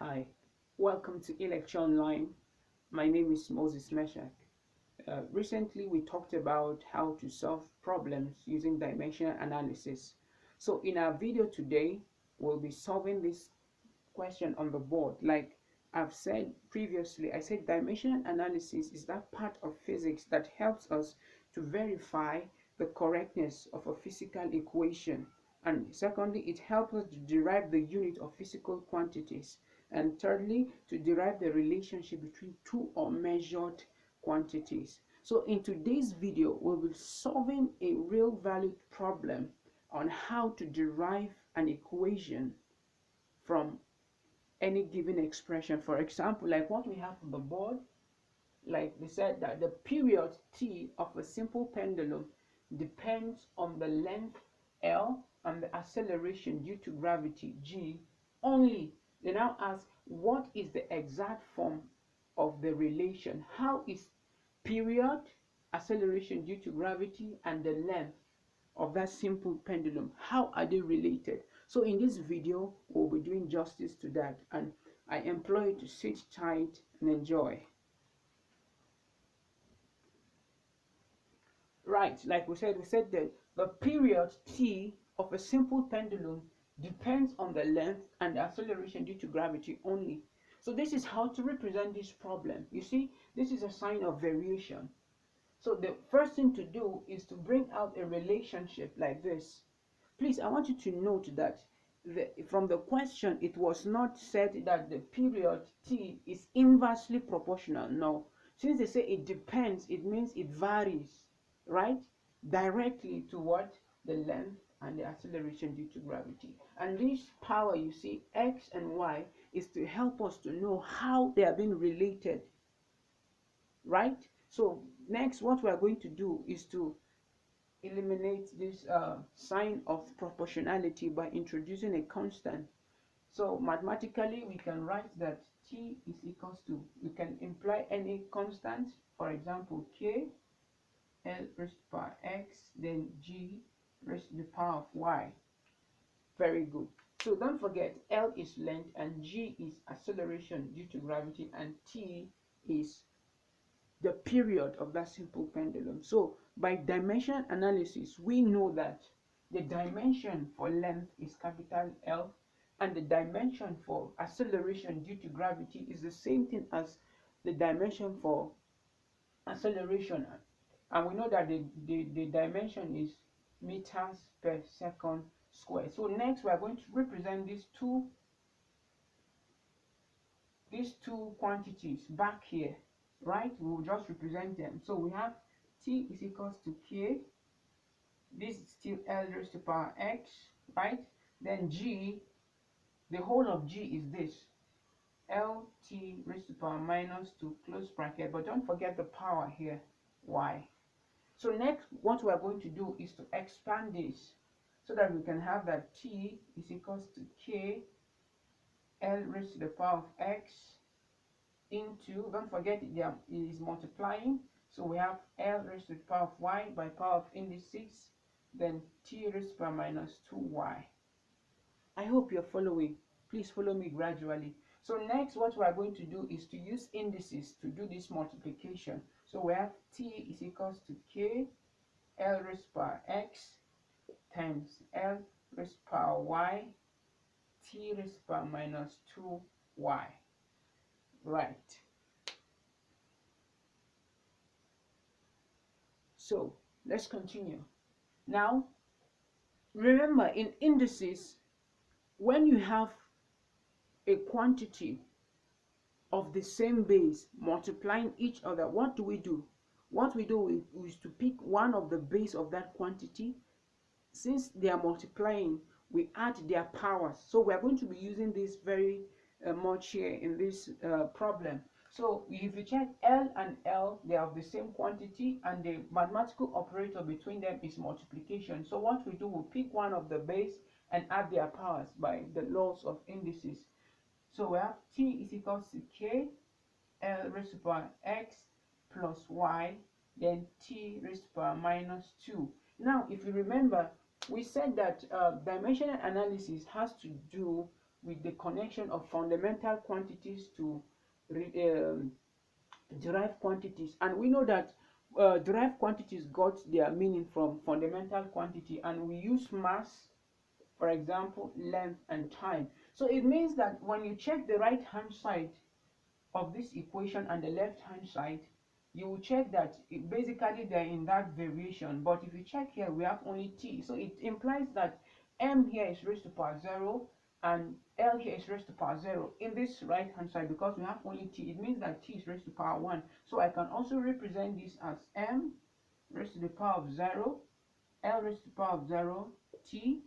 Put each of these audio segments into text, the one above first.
Hi, welcome to eLecture Online. My name is Moses Meshach. Recently, we talked about how to solve problems using dimensional analysis. So in our video today, we'll be solving this question on the board. Like I've said previously, I said dimensional analysis is that part of physics that helps us to verify the correctness of a physical equation. And secondly, it helps us to derive the unit of physical quantities. And thirdly, to derive the relationship between two or measured quantities. So in today's video, we'll be solving a real valued problem on how to derive an equation from any given expression. For example, like what we have on the board, like we said that the period t of a simple pendulum depends on the length L and the acceleration due to gravity G only. They now ask, what is the exact form of the relation? How is period, acceleration due to gravity, and the length of that simple pendulum, how are they related? So in this video, we'll be doing justice to that, and I implore you to sit tight and enjoy. Right, like we said that the period t of a simple pendulum depends on the length and the acceleration due to gravity only. So this is how to represent this problem. You see, this is a sign of variation. So the first thing to do is to bring out a relationship like this. Please, I want you to note that from the question, it was not said that the period t is inversely proportional. No, since they say it depends, it means it varies, right? Directly to what? The length and the acceleration due to gravity. And this power, you see, x and y, is to help us to know how they are being related, right? So next, what we are going to do is to eliminate this sign of proportionality by introducing a constant. So mathematically, we can write that t is equals to, we can imply any constant, for example, k, L raised to the power x, then G raised to the power of y. Very good. So don't forget, L is length and G is acceleration due to gravity, and T is the period of that simple pendulum. So by dimension analysis, we know that the dimension for length is capital L, and the dimension for acceleration due to gravity is the same thing as the dimension for acceleration, and we know that the dimension is meters per second square. So next we are going to represent these two quantities back here, right? We will just represent them. So we have t is equals to k, this is still L raised to the power x, right? Then G, the whole of G is this, LT raised to the power minus 2 close bracket, but don't forget the power here, y. So next, what we are going to do is to expand this so that we can have that t is equals to k L raised to the power of x into, don't forget it is multiplying, so we have L raised to the power of y by power of indices, then t raised to the power minus 2y. I hope you're following. Please follow me gradually. So next, what we are going to do is to use indices to do this multiplication. So we have t is equals to k L raised to the power x times L raised to the power y t raised to the power minus 2y. Right. So let's continue. Now, remember, in indices, when you have a quantity of the same base multiplying each other, what do we do? What we do is to pick one of the base of that quantity. Since they are multiplying, we add their powers. So we are going to be using this very much here in this problem. So if you check L and L, they are of the same quantity, and the mathematical operator between them is multiplication. So what we do, we pick one of the base and add their powers by the laws of indices. So we have t is equals to k L raised to the power x plus y, then t raised to the power minus 2. Now, if you remember, we said that dimensional analysis has to do with the connection of fundamental quantities to derived quantities, and we know that derived quantities got their meaning from fundamental quantity, and we use mass, for example, length and time. So it means that when you check the right hand side of this equation and the left hand side, you will check that basically they're in that variation. But if you check here, we have only t, so it implies that m here is raised to power 0 and L here is raised to power 0 in this right hand side. Because we have only t, it means that t is raised to power 1. So I can also represent this as m raised to the power of 0, L raised to the power of 0, t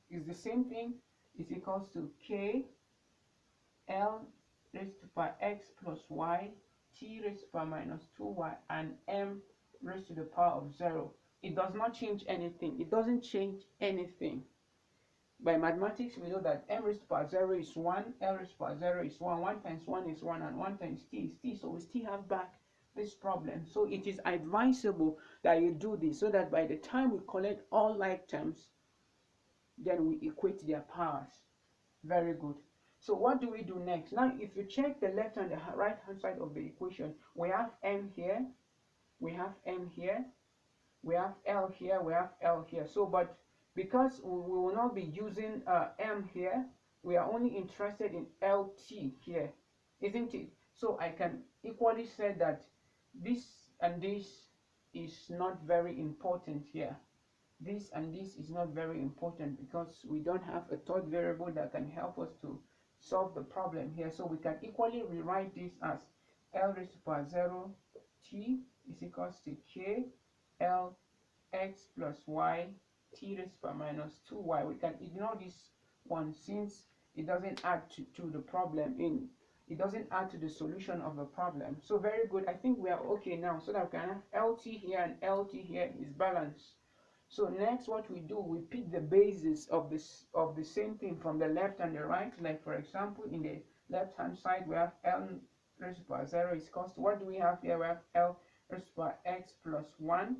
is the same thing, is equals to k L raised to power x plus y, t raised to power minus 2y, and m raised to the power of 0. It does not change anything. It doesn't change anything. By mathematics, we know that m raised to power 0 is 1, L raised to power 0 is 1, 1 times 1 is 1, and 1 times t is t. So we still have back this problem. So it is advisable that you do this, so that by the time we collect all like terms, then we equate their powers. Very good. So what do we do next? Now, if you check the left and the right hand side of the equation, we have m here, we have m here, we have L here, we have L here. So, but because we will not be using m here, we are only interested in LT here, isn't it? So I can equally say that this and this is not very important here. This and this is not very important because we don't have a third variable that can help us to solve the problem here. So we can equally rewrite this as L raised to power 0 t is equals to k L x plus y t raised to power minus 2y. We can ignore this one since it doesn't add to the problem it doesn't add to the solution of the problem. So very good. I think we are okay now, so that we can have LT here and LT here is balanced. So next, what we do, we pick the basis of the same thing from the left and the right. Like for example, in the left hand side, we have L raised to power 0 is equals to, what do we have here? We have L raised to power x plus 1.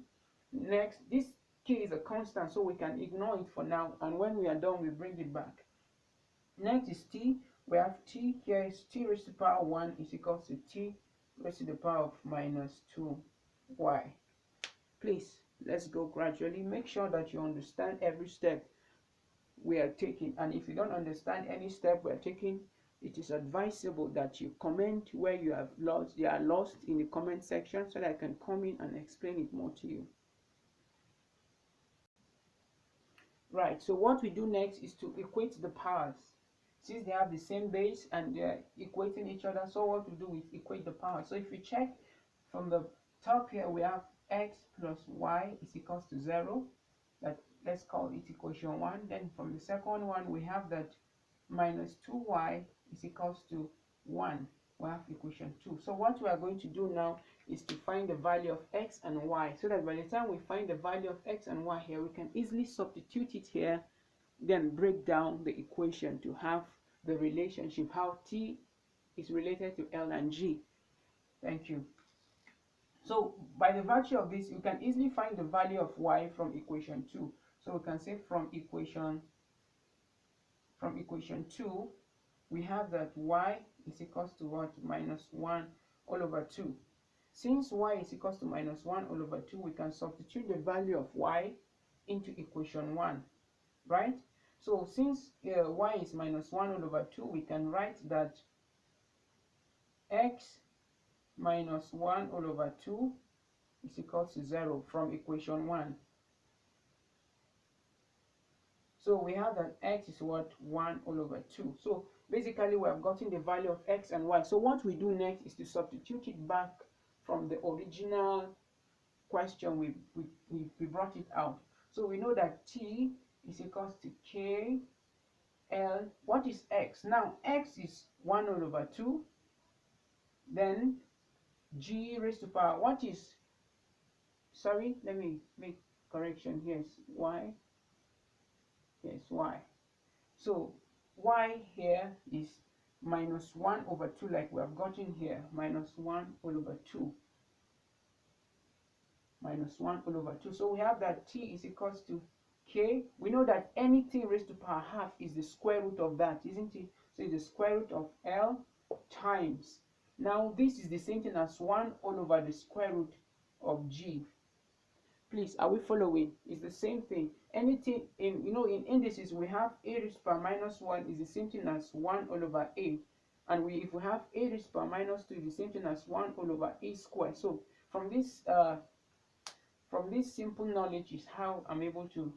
Next, this k is a constant, so we can ignore it for now, and when we are done, we bring it back. Next is t. We have t here is t raised to power 1 is equals to t raised to the power of minus 2y. Please, let's go gradually. Make sure that you understand every step we are taking, and if you don't understand any step we are taking, it is advisable that you comment where you are lost in the comment section, so that I can come in and explain it more to you. Right, so what we do next is to equate the powers. Since they have the same base and they are equating each other, so what we do is equate the powers. So if we check from the top here, we have x plus y is equals to 0. That, let's call it equation 1. Then from the second one, we have that minus 2y is equals to 1. We have equation 2. So what we are going to do now is to find the value of x and y, so that by the time we find the value of x and y here, we can easily substitute it here, then break down the equation to have the relationship, how t is related to L and G. Thank you. So by the virtue of this, you can easily find the value of y from equation 2. So we can say from equation 2, we have that y is equals to what? Minus 1 all over 2. Since y is equals to minus 1 all over 2, we can substitute the value of y into equation 1, right? So since y is minus 1 all over 2, we can write that x minus 1 all over 2 is equals to 0 from equation 1. So we have that x is what? 1 all over 2. So basically we have gotten the value of x and y. So what we do next is to substitute it back from the original question we brought it out. So we know that t is equals to k L. What is x? Now x is 1 all over 2. Then g raised to power, what is, sorry, let me make correction here, is y. Yes, y. So y here is minus 1 over 2, like we have gotten here, minus 1 all over 2. Minus 1 all over 2. So we have that t is equals to k. We know that anything raised to power half is the square root of that, isn't it? So it's the square root of L times. Now this is the same thing as 1 all over the square root of G. Please, are we following? It's the same thing. Anything in, in indices, we have a raised power minus 1 is the same thing as 1 all over a. And if we have a raised power minus 2 is the same thing as 1 all over a squared. So from this simple knowledge is how I'm able to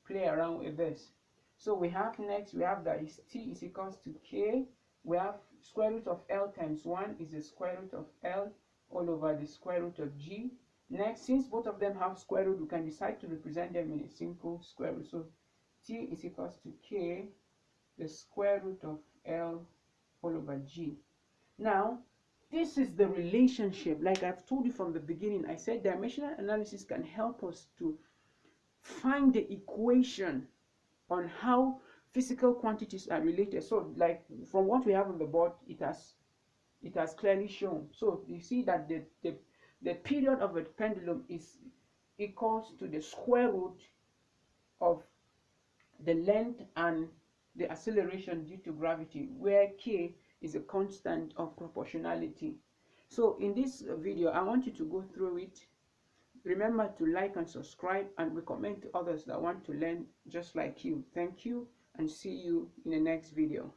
play around with this. So we have that is t is equals to k. We have square root of L times 1 is the square root of L all over the square root of G. Next, since both of them have square root, we can decide to represent them in a simple square root. So t is equals to k, the square root of L all over G. Now, this is the relationship. Like I've told you from the beginning, I said dimensional analysis can help us to find the equation on how physical quantities are related. So like from what we have on the board, it has clearly shown. So you see that the period of a pendulum is equals to the square root of the length and the acceleration due to gravity, where k is a constant of proportionality. So in this video, I want you to go through it. Remember to like and subscribe and recommend to others that want to learn just like you. Thank you, and see you in the next video.